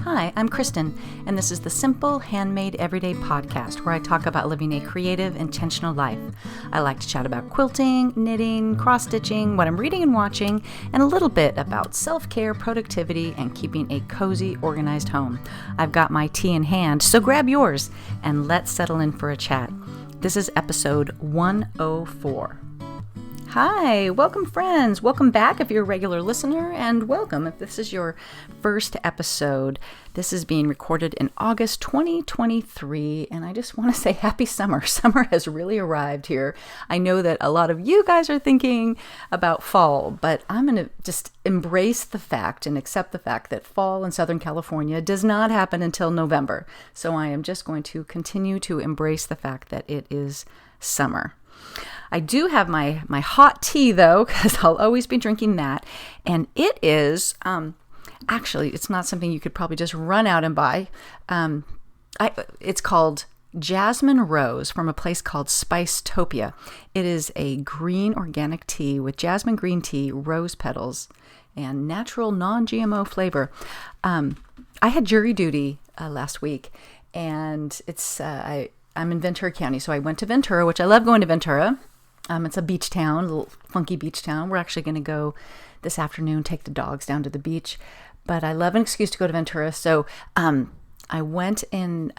Hi, I'm Kristen, and this is the Simple Handmade Everyday Podcast, where I talk about living a creative, intentional life. I like to chat about quilting, knitting, cross-stitching, what I'm reading and watching, and a little bit about self-care, productivity, and keeping a cozy, organized home. I've got my tea in hand, so grab yours, and let's settle in for a chat. This is episode 104. Hi, welcome friends. Welcome back if you're a regular listener, and welcome if this is your first episode. This is being recorded in August 2023, and I just want to say happy summer. Summer has really arrived here. I know that a lot of you guys are thinking about fall, but I'm going to just embrace the fact and accept the fact that fall in Southern California does not happen until November. So I am just going to continue to embrace the fact that it is summer. I do have my hot tea, though, because I'll always be drinking that. And it is, actually, it's not something you could probably just run out and buy. It's called Jasmine Rose from a place called Spicetopia. It is a green organic tea with jasmine green tea, rose petals, and natural non-GMO flavor. I had jury duty last week, and I'm in Ventura County, so I went to Ventura, which I love going to Ventura. It's a beach town, a little funky beach town. We're actually going to go this afternoon, take the dogs down to the beach. But I love an excuse to go to Ventura. So I went in,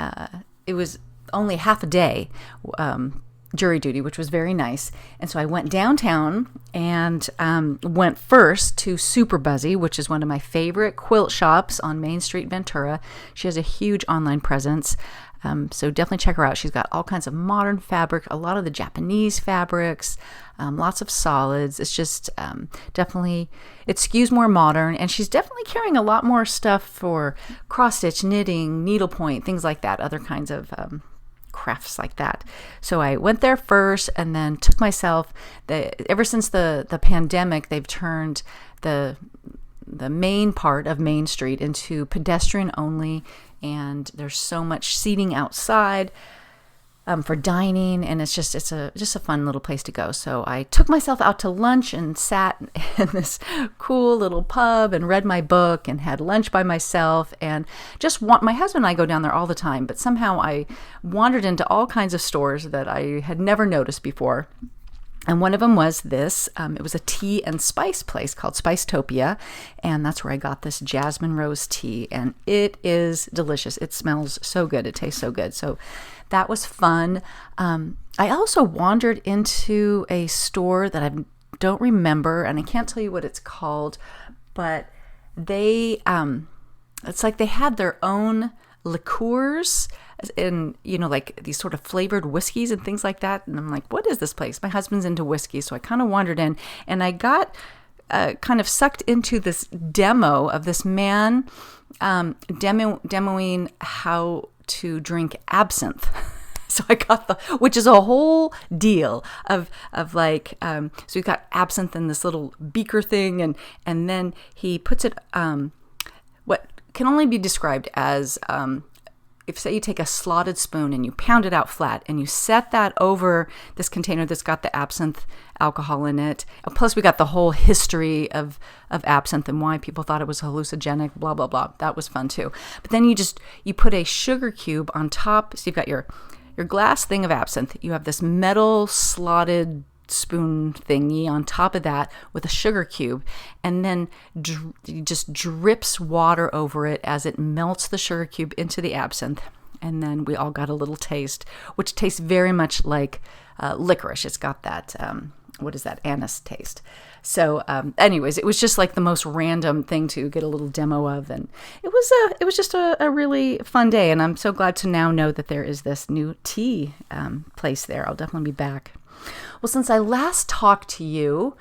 it was only half a day jury duty, which was very nice. And so I went downtown and went first to Super Buzzy, which is one of my favorite quilt shops on Main Street, Ventura. She has a huge online presence. So definitely check her out. She's got all kinds of modern fabric, a lot of the Japanese fabrics, lots of solids. It's just definitely, it skews more modern, and she's definitely carrying a lot more stuff for cross-stitch, knitting, needlepoint, things like that, other kinds of crafts like that. So I went there first and then took myself, ever since the pandemic, they've turned the main part of Main Street into pedestrian only, and there's so much seating outside for dining, and it's just a fun little place to go. So I took myself out to lunch and sat in this cool little pub and read my book and had lunch by myself, and my husband and I go down there all the time, but somehow I wandered into all kinds of stores that I had never noticed before. And one of them was this. It was a tea and spice place called Spicetopia, and that's where I got this jasmine rose tea, and it is delicious. It smells so good. It tastes so good. So that was fun. I also wandered into a store that I don't remember, and I can't tell you what it's called, but they, it's like they had their own liqueurs and, like these sort of flavored whiskeys and things like that. And I'm like, what is this place? My husband's into whiskey. So I kind of wandered in, and I got kind of sucked into this demo of this man demoing how to drink absinthe. So I got which is a whole deal of like, so we've got absinthe in this little beaker thing, and then he puts it, what can only be described as, if say you take a slotted spoon and you pound it out flat and you set that over this container that's got the absinthe alcohol in it. Plus we got the whole history of absinthe and why people thought it was hallucinogenic, blah, blah, blah. That was fun too. But then you put a sugar cube on top. So you've got your glass thing of absinthe. You have this metal slotted spoon thingy on top of that with a sugar cube, and then just drips water over it as it melts the sugar cube into the absinthe. And then we all got a little taste, which tastes very much like licorice. It's got that anise taste. So anyways, it was just like the most random thing to get a little demo of, and it was just a really fun day, and I'm so glad to now know that there is this new tea place there. I'll definitely be back. Well, since I last talked to you,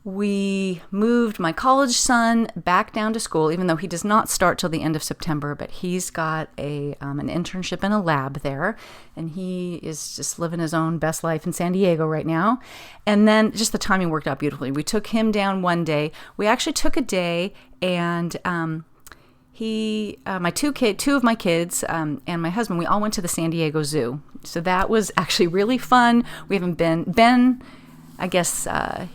we moved my college son back down to school, even though he does not start till the end of September, but he's got an internship in a lab there, and he is just living his own best life in San Diego right now. And then just the timing worked out beautifully. We took him down one day. We actually took a day, and two of my kids and my husband, we all went to the San Diego Zoo. So that was actually really fun. We haven't been. Ben I guess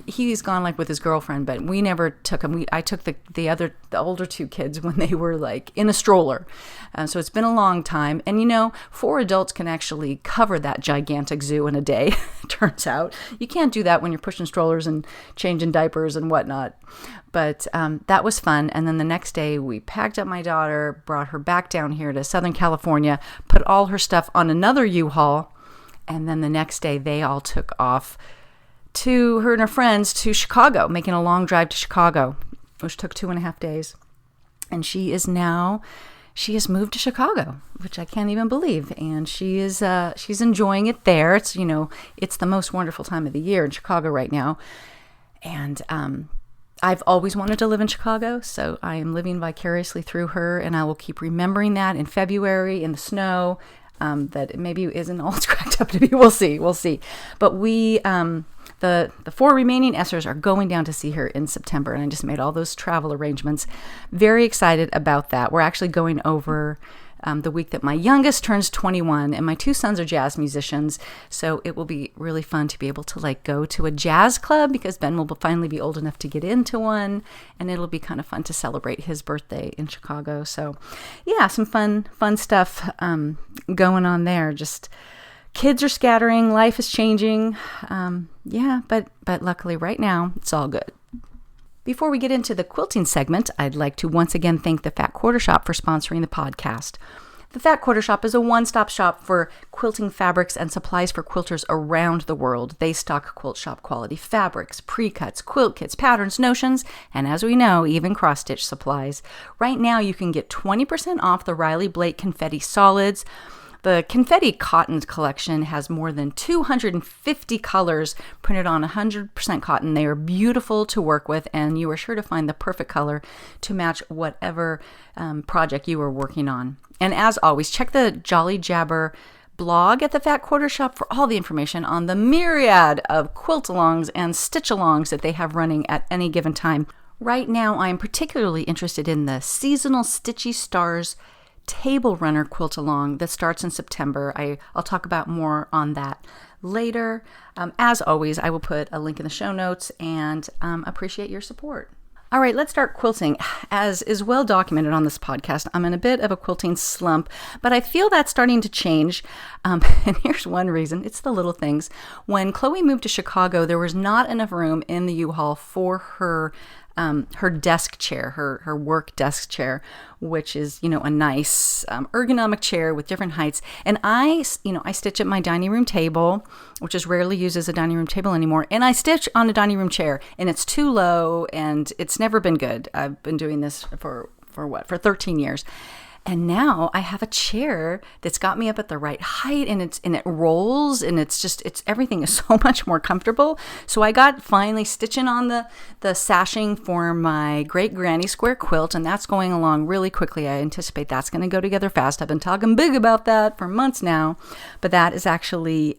he's gone like with his girlfriend, but we never took him. I took the older two kids when they were like in a stroller. So it's been a long time. And 4 adults can actually cover that gigantic zoo in a day, turns out. You can't do that when you're pushing strollers and changing diapers and whatnot. But that was fun. And then the next day we packed up my daughter, brought her back down here to Southern California, put all her stuff on another U-Haul. And then the next day they all took off to her and her friends to Chicago, making a long drive to Chicago, which took 2.5 days. And she has moved to Chicago, which I can't even believe. And she's enjoying it there. It's, it's the most wonderful time of the year in Chicago right now. And I've always wanted to live in Chicago, so I am living vicariously through her, and I will keep remembering that in February in the snow, that it maybe isn't all it's cracked up to be. We'll see. But we, the 4 remaining Essers are going down to see her in September, and I just made all those travel arrangements. Very excited about that. We're actually going over the week that my youngest turns 21, and my 2 sons are jazz musicians, so it will be really fun to be able to go to a jazz club, because Ben will finally be old enough to get into one, and it'll be kind of fun to celebrate his birthday in Chicago. So yeah, some fun stuff going on there. Just kids are scattering, life is changing, but luckily right now it's all good. Before we get into the quilting segment, I'd like to once again thank the Fat Quarter Shop for sponsoring the podcast. The Fat Quarter Shop is a one-stop shop for quilting fabrics and supplies for quilters around the world. They stock quilt shop quality fabrics, pre-cuts, quilt kits, patterns, notions, and as we know, even cross-stitch supplies. Right now, you can get 20% off the Riley Blake Confetti Solids. The Confetti Cotton collection has more than 250 colors printed on 100% cotton. They are beautiful to work with, and you are sure to find the perfect color to match whatever project you are working on. And as always, check the Jolly Jabber blog at the Fat Quarter Shop for all the information on the myriad of quilt-alongs and stitch-alongs that they have running at any given time. Right now, I am particularly interested in the seasonal Stitchy Stars table runner quilt along that starts in September. I'll talk about more on that later. As always, I will put a link in the show notes, and appreciate your support. All right, let's start quilting. As is well documented on this podcast, I'm in a bit of a quilting slump, but I feel that's starting to change. And here's one reason. It's the little things. When Chloe moved to Chicago, there was not enough room in the U-Haul for her desk chair, her work desk chair, which is, a nice ergonomic chair with different heights. And I stitch at my dining room table, which is rarely used as a dining room table anymore. And I stitch on a dining room chair, and it's too low, and it's never been good. I've been doing this for 13 years. And now I have a chair that's got me up at the right height, and it rolls, and it's everything is so much more comfortable. So I got finally stitching on the sashing for my great granny square quilt, and that's going along really quickly. I anticipate that's going to go together fast. I've been talking big about that for months now, but that is actually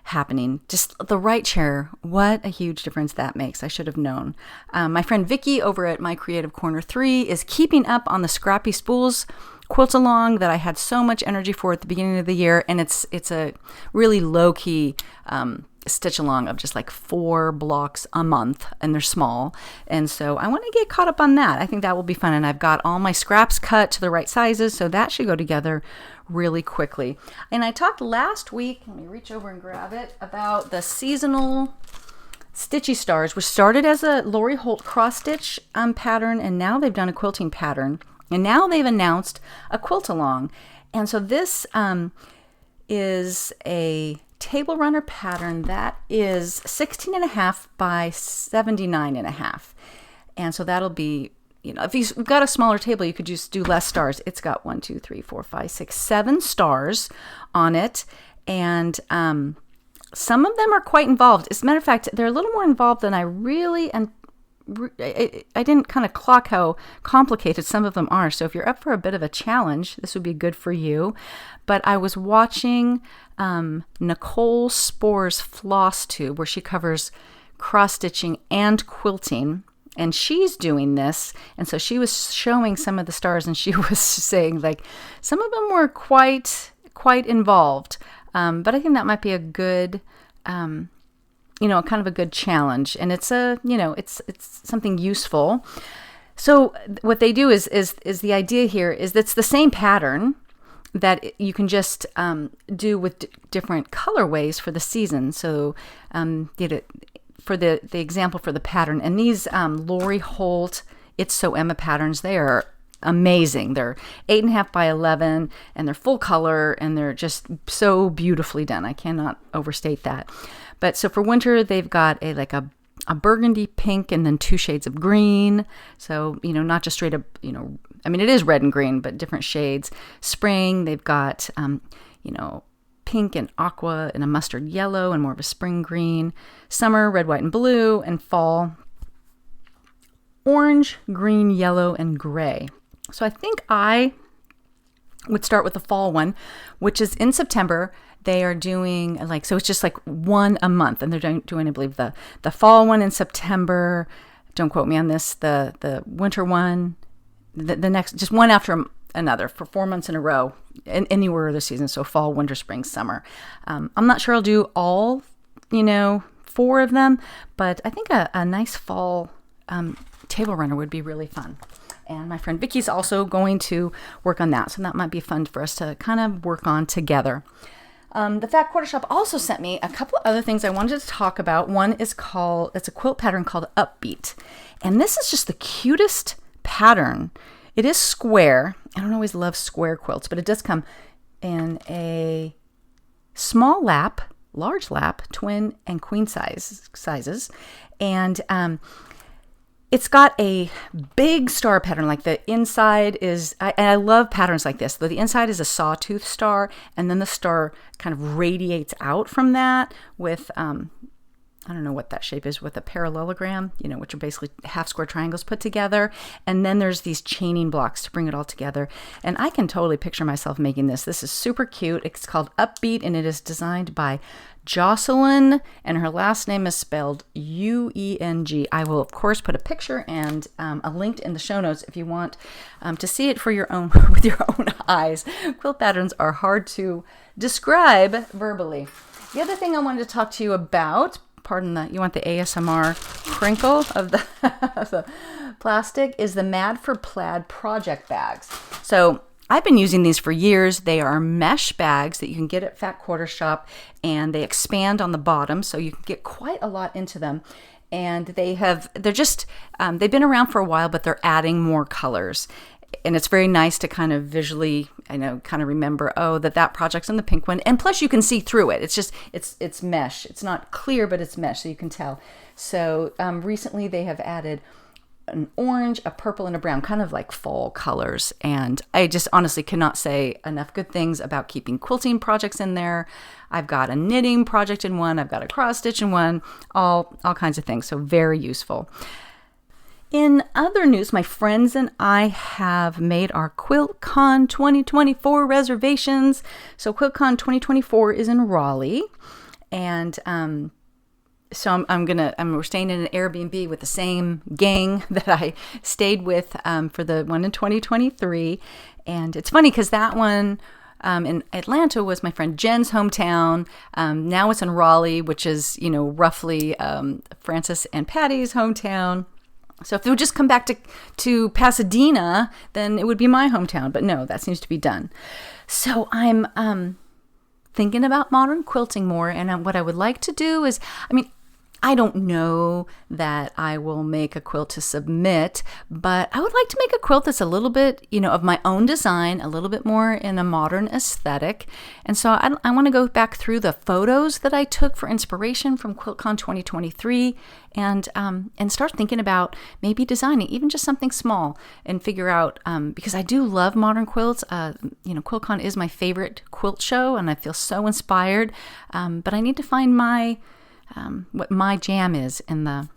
happening. Just the right chair. What a huge difference that makes. I should have known. My friend Vicky over at My Creative Corner 3 is keeping up on the Scrappy Spools quilt along that I had so much energy for at the beginning of the year, and it's a really low-key stitch along of just 4 blocks a month, and they're small, and so I want to get caught up on that. I think that will be fun, and I've got all my scraps cut to the right sizes, so that should go together really quickly. And I talked last week, let me reach over and grab it, about the seasonal Stitchy Stars, which started as a Lori Holt cross-stitch pattern, and now they've done a quilting pattern. And now they've announced a quilt along. And so this is a table runner pattern that is 16.5 by 79.5. And so that'll be, if you've got a smaller table, you could just do less stars. It's got 1, 2, 3, 4, 5, 6, 7 stars on it. And some of them are quite involved. As a matter of fact, they're a little more involved than I really I didn't kind of clock how complicated some of them are. So if you're up for a bit of a challenge, this would be good for you. But I was watching Nicole Spore's Floss Tube, where she covers cross-stitching and quilting. And she's doing this. And so she was showing some of the stars, and she was saying some of them were quite involved. But I think that might be a good kind of a good challenge, and it's it's something useful. So what they do is the idea here is that's the same pattern that you can just do with different colorways for the season. So for the example for the pattern, and these Lori Holt It's So Emma patterns, they are amazing. They're 8.5 by 11, and they're full color, and they're just so beautifully done. I cannot overstate that. But so for winter, they've got a burgundy pink and then 2 shades of green. So, not just straight up, it is red and green, but different shades. Spring, they've got, pink and aqua and a mustard yellow and more of a spring green. Summer, red, white, and blue. And fall, orange, green, yellow, and gray. So I think I would start with the fall one, which is in September. They are doing so it's just one a month, and they're doing I believe the fall one in September. Don't quote me on this. The winter one, the next, just one after another for 4 months in a row in the order of the season. So fall, winter, spring, summer. I'm not sure I'll do all 4 of them, but I think a nice fall table runner would be really fun. And my friend Vicky's also going to work on that, so that might be fun for us to kind of work on together. The Fat Quarter Shop also sent me a couple of other things I wanted to talk about. One is it's a quilt pattern called Upbeat. And this is just the cutest pattern. It is square. I don't always love square quilts, but it does come in a small lap, large lap, twin, and queen sizes. And it's got a big star pattern, like the inside is, and I love patterns like this. The inside is a sawtooth star, and then the star kind of radiates out from that with, I don't know what that shape is, with a parallelogram, which are basically half square triangles put together. And then there's these chaining blocks to bring it all together. And I can totally picture myself making this. This is super cute. It's called Upbeat, and it is designed by Jocelyn, and her last name is spelled Ueng. I will, of course, put a picture and a link in the show notes if you want to see it for your own with your own eyes. Quilt patterns are hard to describe verbally. The other thing I wanted to talk to you about, you want the ASMR crinkle of the, of the plastic, is the Mad for Plaid project bags. So I've been using these for years. They are mesh bags that you can get at Fat Quarter Shop, and they expand on the bottom, so you can get quite a lot into them. And they've been around for a while, but they're adding more colors. And it's very nice to kind of visually, remember, that project's in the pink one. And plus you can see through it. It's just, it's mesh. It's not clear, but it's mesh, so you can tell. So recently they have added an orange, a purple, and a brown, kind of like fall colors. And I just honestly cannot say enough good things about keeping quilting projects in there. I've got a knitting project in one. I've got a cross stitch in one, all kinds of things. So very useful. In other news, my friends and I have made our QuiltCon 2024 reservations. So QuiltCon 2024 is in Raleigh, and so we're staying in an Airbnb with the same gang that I stayed with for the one in 2023. And it's funny because that one in Atlanta was my friend Jen's hometown. Now it's in Raleigh, which is, roughly Francis and Patty's hometown. So if they would just come back to Pasadena, then it would be my hometown. But no, that seems to be done. So I'm thinking about modern quilting more. And what I would like to do is, I don't know that I will make a quilt to submit, but I would like to make a quilt that's a little bit, of my own design, a little bit more in a modern aesthetic. And so I want to go back through the photos that I took for inspiration from QuiltCon 2023 and start thinking about maybe designing even just something small and figure out, because I do love modern quilts. QuiltCon is my favorite quilt show, and I feel so inspired, but I need to find what my jam is in the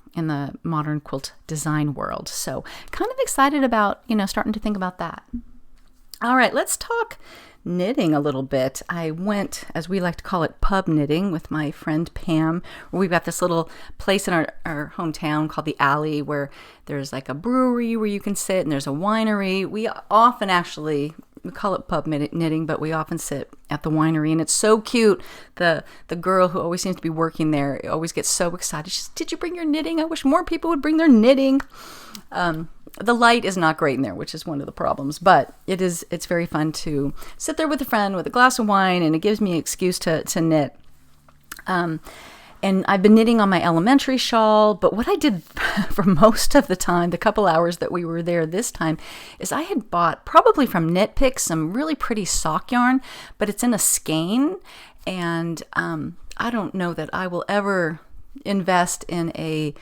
modern quilt design world. So kind of excited about, starting to think about that. All right, let's talk knitting a little bit. I went, as we like to call it, pub knitting with my friend Pam. We've got this little place in our hometown called the Alley, where there's like a brewery where you can sit, and there's a winery. We often actually we call it pub knitting, but we often sit at the winery, and it's so cute. The girl who always seems to be working there always gets so excited. She says, "Did you bring your knitting? I wish more people would bring their knitting." The light is not great in there, which is one of the problems, but it's very fun to sit there with a friend with a glass of wine, and it gives me an excuse to knit. And I've been knitting on my elementary shawl, but what I did for most of the time, the couple hours that we were there this time, is I had bought, probably from Knit Picks, some really pretty sock yarn, but it's in a skein, and I don't know that I will ever invest in a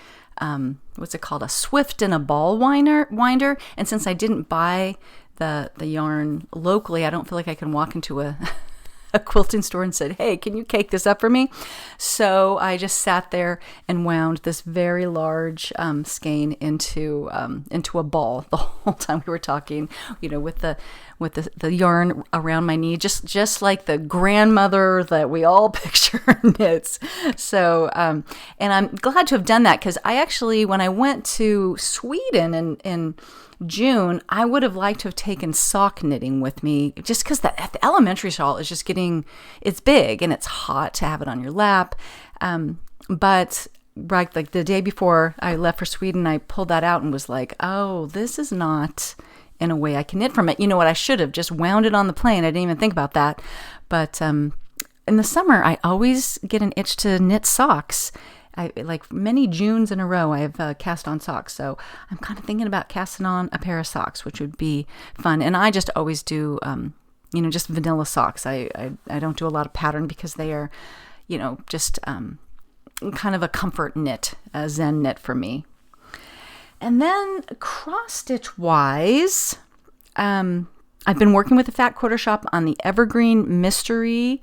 what's it called, a swift and a ball winder. And since I didn't buy the yarn locally, I don't feel like I can walk into a quilting store and said, "Hey, can you cake this up for me?" So I just sat there and wound this very large skein into a ball the whole time we were talking, with the yarn around my knee, just like the grandmother that we all picture knits. So, and I'm glad to have done that, because I actually, when I went to Sweden in June, I would have liked to have taken sock knitting with me, just because the elementary shawl is just it's big and it's hot to have it on your lap. But right, like the day before I left for Sweden, I pulled that out and was like, oh, this is not in a way I can knit from it. You know what? I should have just wound it on the plane. I didn't even think about that. But in the summer, I always get an itch to knit socks. Like many Junes in a row, I have cast on socks. So I'm kind of thinking about casting on a pair of socks, which would be fun. And I just always do, just vanilla socks. I don't do a lot of pattern, because they are, just kind of a comfort knit, a Zen knit for me. And then cross-stitch wise, I've been working with the Fat Quarter Shop on the Evergreen Mystery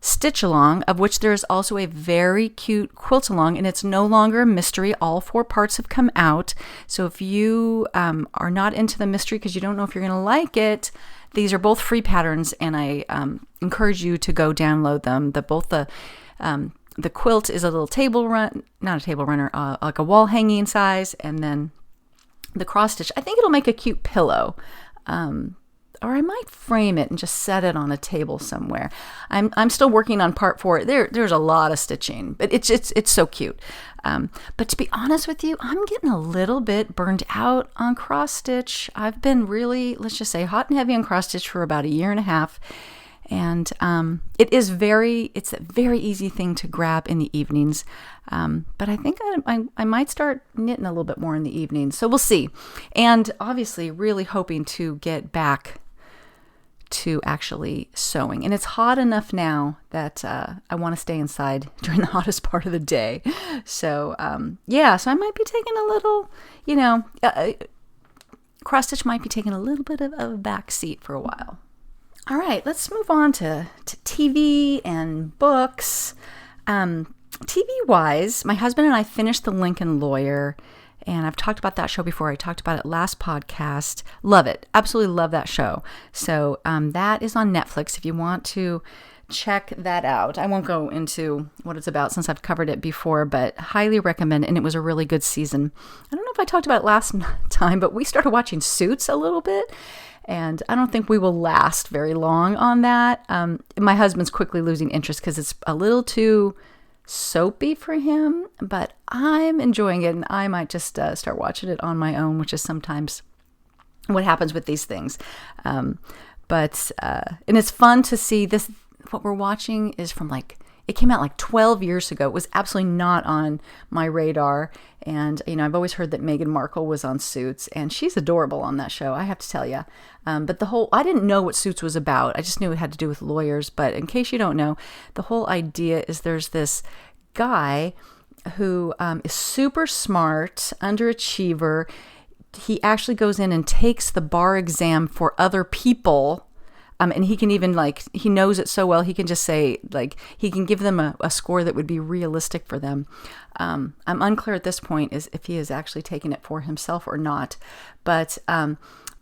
Stitch Along, of which there is also a very cute quilt along, and it's no longer a mystery. All 4 parts have come out. So if you are not into the mystery because you don't know if you're going to like it, these are both free patterns, and I encourage you to go download them. The quilt is a little not a table runner, like a wall hanging size, and then the cross stitch, I think it'll make a cute pillow. Or I might frame it and just set it on a table somewhere. I'm still working on part 4. There's a lot of stitching, but it's so cute. But to be honest with you, I'm getting a little bit burned out on cross stitch. I've been really, let's just say, hot and heavy on cross stitch for about a year and a half. And it's a very easy thing to grab in the evenings. But I think I might start knitting a little bit more in the evenings. So we'll see. And obviously really hoping to get back to actually sewing. And it's hot enough now that I want to stay inside during the hottest part of the day. So, so I might be taking a little, cross stitch might be taking a little bit of a back seat for a while. All right, let's move on to TV and books. TV-wise, my husband and I finished The Lincoln Lawyer, and I've talked about that show before. I talked about it last podcast. Love it. Absolutely love that show. So that is on Netflix if you want to check that out. I won't go into what it's about since I've covered it before, but highly recommend it, and it was a really good season. I don't know if I talked about it last time, but we started watching Suits a little bit, and I don't think we will last very long on that. My husband's quickly losing interest because it's a little too soapy for him, but I'm enjoying it, and I might just start watching it on my own, which is sometimes what happens with these things. And it's fun to see this. What we're watching is from it came out 12 years ago. It was absolutely not on my radar. And, I've always heard that Meghan Markle was on Suits, and she's adorable on that show, I have to tell you. But I didn't know what Suits was about. I just knew it had to do with lawyers. But in case you don't know, the whole idea is there's this guy who is super smart, underachiever. He actually goes in and takes the bar exam for other people. And he can even he knows it so well, he can just say, he can give them a score that would be realistic for them. I'm unclear at this point is if he is actually taking it for himself or not. But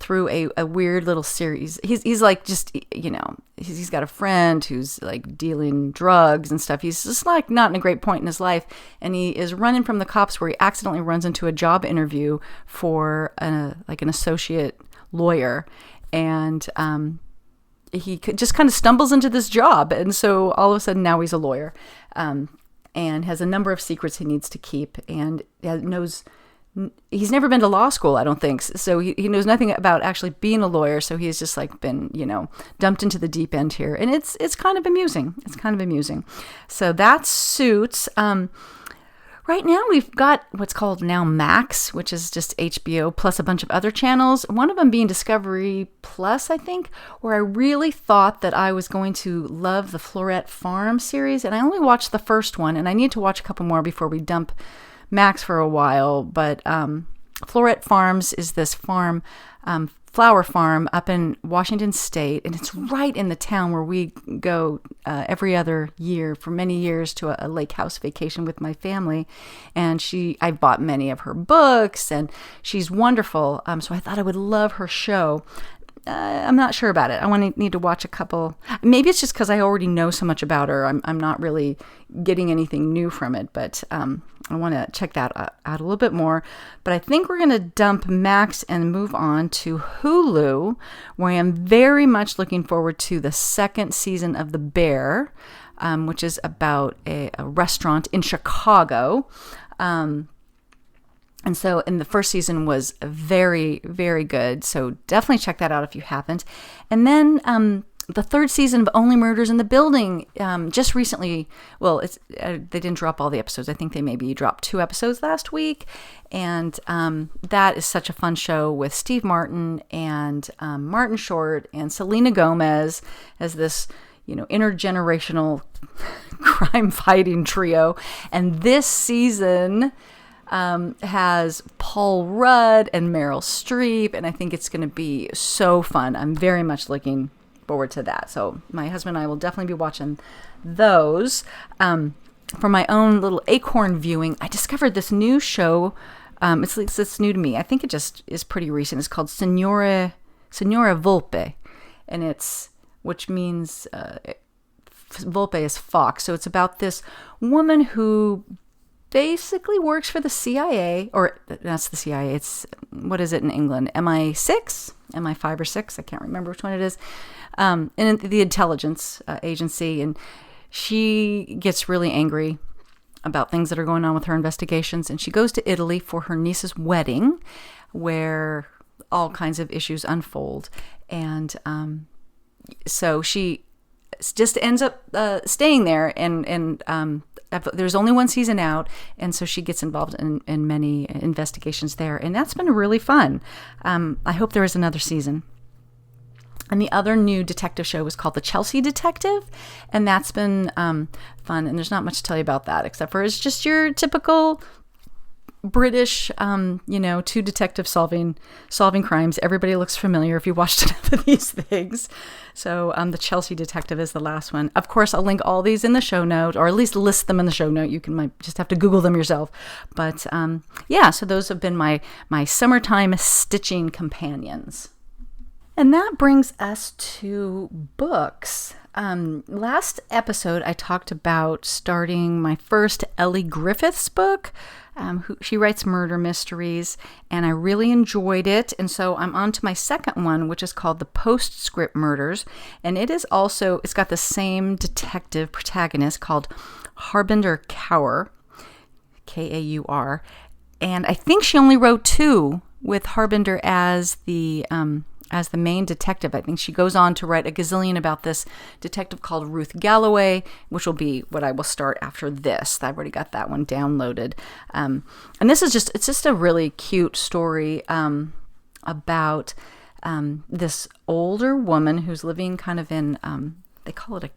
through a weird little series, he's he's got a friend who's dealing drugs and stuff. He's just not in a great point in his life. And he is running from the cops where he accidentally runs into a job interview for an associate lawyer. And just kind of stumbles into this job. And so all of a sudden now he's a lawyer, and has a number of secrets he needs to keep, and he's never been to law school, I don't think. So he knows nothing about actually being a lawyer. So he's just like been, dumped into the deep end here. And it's kind of amusing. So that's Suits. Right now we've got what's called now Max, which is just HBO plus a bunch of other channels. One of them being Discovery Plus, I think, where I really thought that I was going to love the Florette Farm series. And I only watched the first one, and I need to watch a couple more before we dump Max for a while. But Florette Farms is this flower farm up in Washington State, and it's right in the town where we go every other year for many years to a lake house vacation with my family. And I bought many of her books, and she's wonderful. So I thought I would love her show. I'm not sure about it. I need to watch a couple. Maybe it's just because I already know so much about her. I'm not really getting anything new from it, but I want to check that out a little bit more. But I think we're going to dump Max and move on to Hulu, where I am very much looking forward to the second season of The Bear, which is about a restaurant in Chicago. And the first season was very, very good. So definitely check that out if you haven't. And then the third season of Only Murders in the Building just recently. Well, they didn't drop all the episodes. I think they maybe dropped 2 episodes last week. And that is such a fun show with Steve Martin and Martin Short and Selena Gomez as this intergenerational crime fighting trio. And this season has Paul Rudd and Meryl Streep, and I think it's going to be so fun. I'm very much looking forward to that. So my husband and I will definitely be watching those. For my own little acorn viewing, I discovered this new show. It's new to me. I think it just is pretty recent. It's called Signora Volpe, and which means Volpe is fox. So it's about this woman who basically works for the CIA, or that's the CIA. It's, what is it in England? MI6? MI5 or 6? I can't remember which one it is. And the intelligence agency. And she gets really angry about things that are going on with her investigations. And she goes to Italy for her niece's wedding, where all kinds of issues unfold. And so she just ends up staying there, and there's only one season out, and so she gets involved in many investigations there, and that's been really fun. I hope there is another season. And the other new detective show was called The Chelsea Detective, and that's been fun, and there's not much to tell you about that, except for it's just your typical British, 2 detectives solving crimes. Everybody looks familiar if you watched enough of these things. So The Chelsea Detective is the last one. Of course, I'll link all these in the show note, or at least list them in the show note. You might just have to Google them yourself. But so those have been my summertime stitching companions. And that brings us to books. Last episode, I talked about starting my first Ellie Griffiths book. She writes murder mysteries, and I really enjoyed it. And so I'm on to my second one, which is called The Postscript Murders. And it's got the same detective protagonist called Harbinder Kaur, Kaur. And I think she only wrote 2 with Harbinder as the main detective. I think she goes on to write a gazillion about this detective called Ruth Galloway, which will be what I will start after this. I've already got that one downloaded. And this is just a really cute story about this older woman who's living kind of in, they call it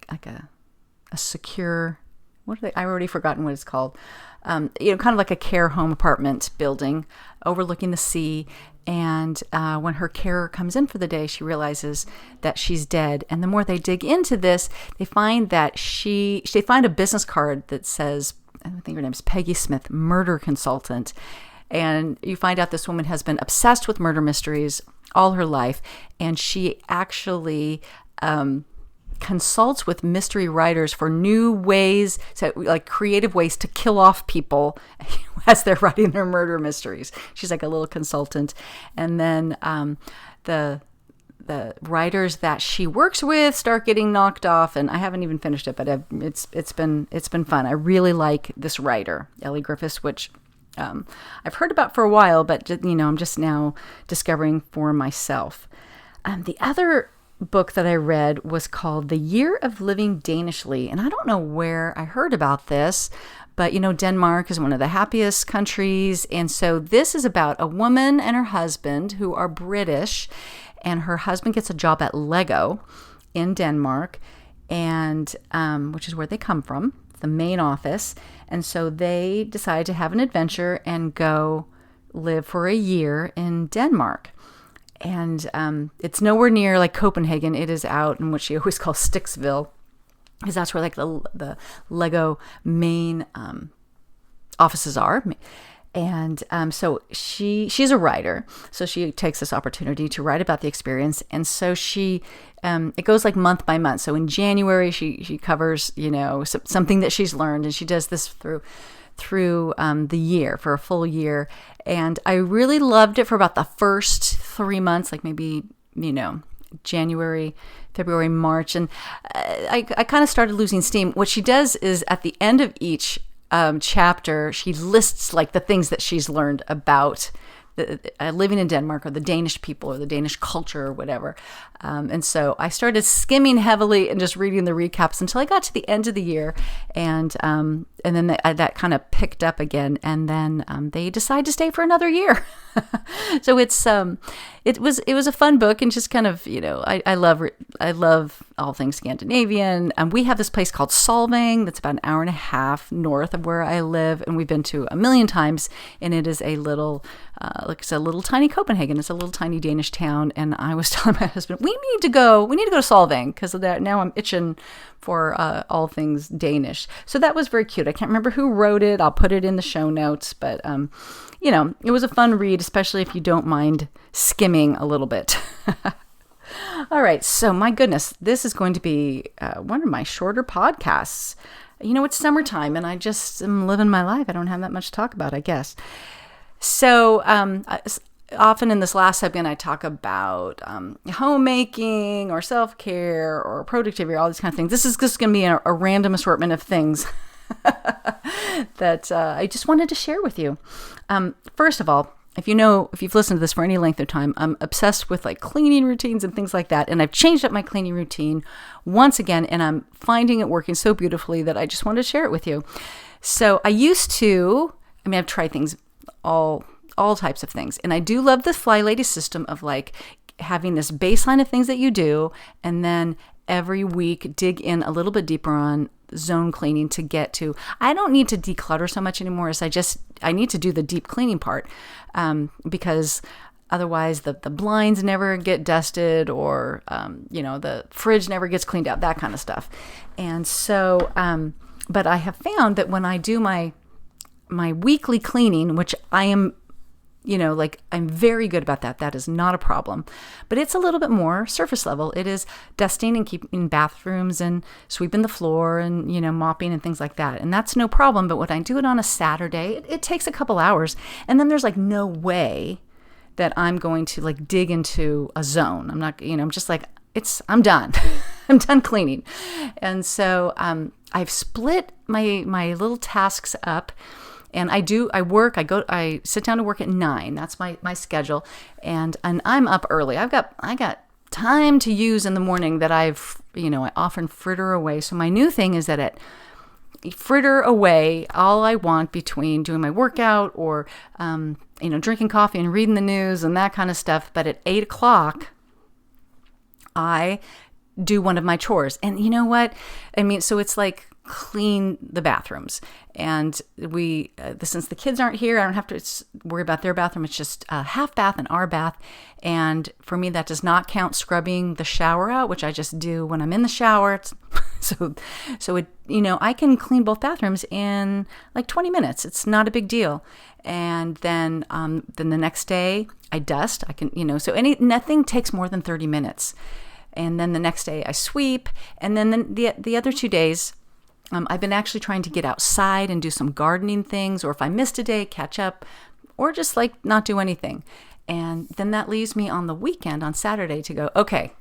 a secure, I've already forgotten what it's called. Kind of like a care home apartment building overlooking the sea. And when her carer comes in for the day, she realizes that she's dead. And the more they dig into this, they find that they find a business card that says, I think her name is Peggy Smith, murder consultant. And you find out this woman has been obsessed with murder mysteries all her life. And she actually consults with mystery writers for new ways, like creative ways to kill off people as they're writing their murder mysteries. She's like a little consultant. And then the the writers that she works with start getting knocked off, and I haven't even finished it, but it's been fun. I really like this writer, Ellie Griffiths, which I've heard about for a while, but I'm just now discovering for myself. The other book that I read was called The Year of Living Danishly, and I don't know where I heard about this, but Denmark is one of the happiest countries, and so this is about a woman and her husband who are British, and her husband gets a job at Lego in Denmark, and which is where they come from, the main office, and so they decide to have an adventure and go live for a year in Denmark. And it's nowhere near like Copenhagen. It is out in what she always calls Sticksville, because that's where like the Lego main offices are. And so she's a writer, so she takes this opportunity to write about the experience. And so she it goes like month by month. So in January she covers something that she's learned, and she does this through the year, for a full year. And I really loved it for about the first 3 months, like maybe January, February, March, and I kind of started losing steam. What she does is at the end of each chapter, she lists like the things that she's learned about living in Denmark, or the Danish people, or the Danish culture, or whatever. And so I started skimming heavily and just reading the recaps until I got to the end of the year, and then that kind of picked up again. And then they decide to stay for another year. So it was a fun book, and just kind of I love all things Scandinavian. We have this place called Solvang that's about an hour and a half north of where I live, and we've been to a million times. And it is a little it's a little tiny Copenhagen. It's a little tiny Danish town. And I was telling my husband, we need to go to Solvang, because of that. Now I'm itching for all things Danish. So that was very cute. I can't remember who wrote it. I'll put it in the show notes, but it was a fun read, especially if you don't mind skimming a little bit. All right. So my goodness, this is going to be one of my shorter podcasts. It's summertime, and I just am living my life. I don't have that much to talk about, I guess. So often in this last segment, I talk about homemaking or self-care or productivity, all these kind of things. This is just going to be a random assortment of things that I just wanted to share with you. First of all, if you've listened to this for any length of time, I'm obsessed with like cleaning routines and things like that. And I've changed up my cleaning routine once again, and I'm finding it working so beautifully that I just wanted to share it with you. So I've tried things, all types of things. And I do love the Fly Lady system of like having this baseline of things that you do, and then every week dig in a little bit deeper on zone cleaning to get to, I don't need to declutter so much anymore as I need to do the deep cleaning part, because otherwise the blinds never get dusted, or, the fridge never gets cleaned out, that kind of stuff. And so, but I have found that when I do my weekly cleaning, which I am, I'm very good about that. That is not a problem. But it's a little bit more surface level. It is dusting and keeping bathrooms and sweeping the floor and, mopping and things like that. And that's no problem. But when I do it on a Saturday, it takes a couple hours. And then there's like no way that I'm going to like dig into a zone. I'm not, I'm just like, I'm done. I'm done cleaning. And so I've split my little tasks up. And I sit down to work at 9. That's my schedule. And I'm up early. I got time to use in the morning that I often fritter away. So my new thing is that at fritter away all I want between doing my workout or, drinking coffee and reading the news and that kind of stuff. But at 8:00, I do one of my chores. And you know what? So it's like clean the bathrooms. And since the kids aren't here, I don't have to worry about their bathroom. It's just a half bath and our bath. And for me, that does not count scrubbing the shower out, which I just do when I'm in the shower. So I can clean both bathrooms in like 20 minutes. It's not a big deal. And then the next day I dust. I can, nothing takes more than 30 minutes. And then the next day I sweep. And then the other 2 days, I've been actually trying to get outside and do some gardening things, or if I missed a day, catch up, or just like not do anything. And then that leaves me on the weekend, on Saturday, to go, okay,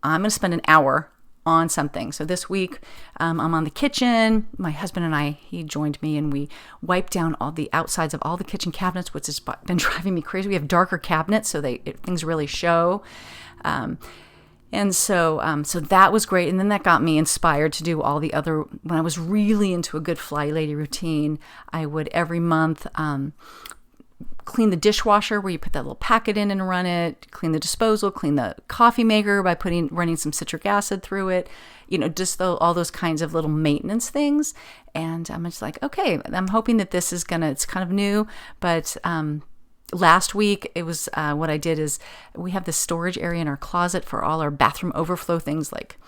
I'm going to spend an hour on something. So this week, I'm on the kitchen. My husband and I, he joined me, and we wiped down all the outsides of all the kitchen cabinets, which has been driving me crazy. We have darker cabinets, so things really show. And so that was great. And then that got me inspired to do all the other, when I was really into a good Fly Lady routine, I would every month clean the dishwasher where you put that little packet in and run it, clean the disposal, clean the coffee maker by running some citric acid through it, just all those kinds of little maintenance things. And I'm just like, okay, I'm hoping that this is it's kind of new, but last week it was, what I did is we have this storage area in our closet for all our bathroom overflow things like,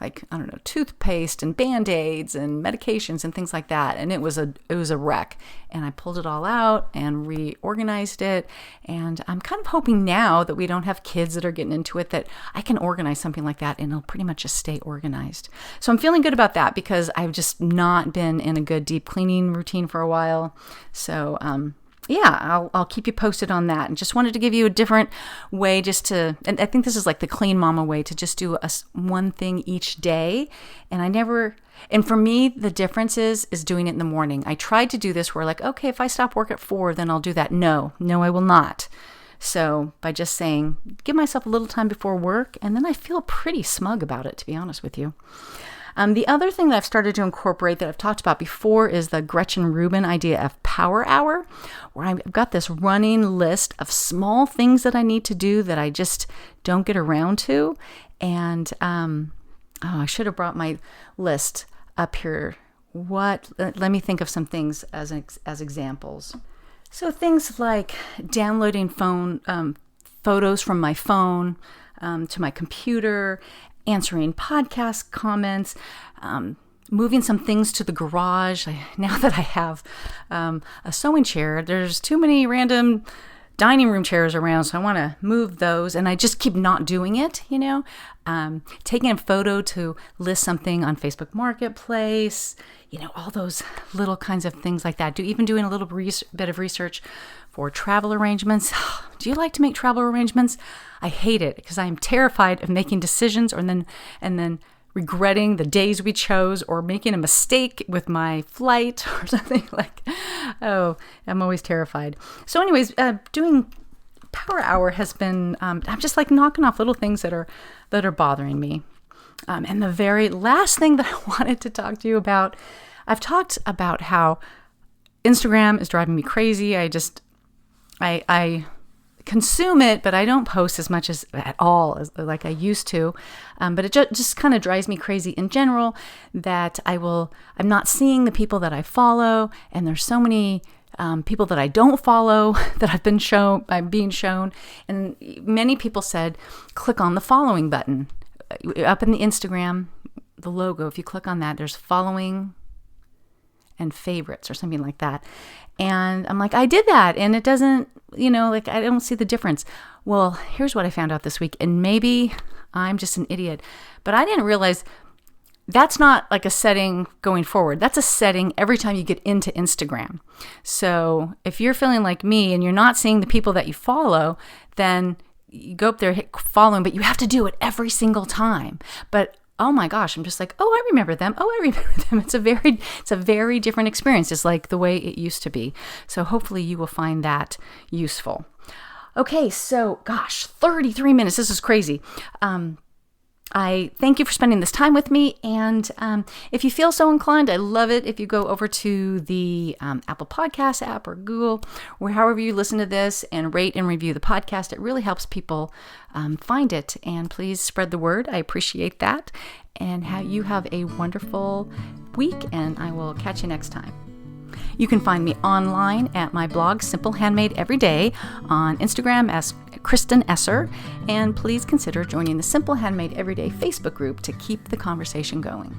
I don't know, toothpaste and Band-Aids and medications and things like that. And it was a wreck. And I pulled it all out and reorganized it. And I'm kind of hoping now that we don't have kids that are getting into it, that I can organize something like that and it'll pretty much just stay organized. So I'm feeling good about that because I've just not been in a good deep cleaning routine for a while. So, yeah, I'll keep you posted on that. And just wanted to give you a different way and I think this is like the clean mama way, to just do one thing each day. And for me, the difference is doing it in the morning. I tried to do this where okay, if I stop work at 4, then I'll do that. No, I will not. So by just saying, give myself a little time before work, and then I feel pretty smug about it, to be honest with you. The other thing that I've started to incorporate that I've talked about before is the Gretchen Rubin idea of Power Hour, where I've got this running list of small things that I need to do that I just don't get around to. And I should have brought my list up here. Let me think of some things as examples. So things like downloading photos from my phone to my computer, answering podcast comments, moving some things to the garage. Now that I have a sewing chair, there's too many random dining room chairs around, so I want to move those, and I just keep not doing it, taking a photo to list something on Facebook Marketplace, all those little kinds of things like that. Doing a little bit of research for travel arrangements. Do you like to make travel arrangements? I hate it because I'm terrified of making decisions and then regretting the days we chose, or making a mistake with my flight or something oh, I'm always terrified. So anyways, doing Power Hour has been, I'm just knocking off little things that are bothering me. And the very last thing that I wanted to talk to you about, I've talked about how Instagram is driving me crazy. I consume it, but I don't post as much at all as like I used to. But it just kind of drives me crazy in general that I'm not seeing the people that I follow, and there's so many people that I don't follow that I'm being shown. And many people said, click on the following button up in the Instagram, the logo. If you click on that, there's following and favorites or something like that. And I'm like, I did that, and it doesn't, I don't see the difference. Well, here's what I found out this week, and maybe I'm just an idiot, but I didn't realize that's not like a setting going forward. That's a setting every time you get into Instagram. So if you're feeling like me and you're not seeing the people that you follow, then you go up there, hit following, but you have to do it every single time. But oh my gosh, I'm just like, oh, I remember them. It's a very different experience. It's like the way it used to be. So hopefully you will find that useful. Okay, so gosh, 33 minutes. This is crazy. I thank you for spending this time with me. And if you feel so inclined, I love it if you go over to the Apple Podcast app or Google, or however you listen to this, and rate and review the podcast. It really helps people find it. And please spread the word. I appreciate that. And you have a wonderful week, and I will catch you next time. You can find me online at my blog, Simple Handmade Everyday, on Instagram as Kristen Esser, and please consider joining the Simple Handmade Everyday Facebook group to keep the conversation going.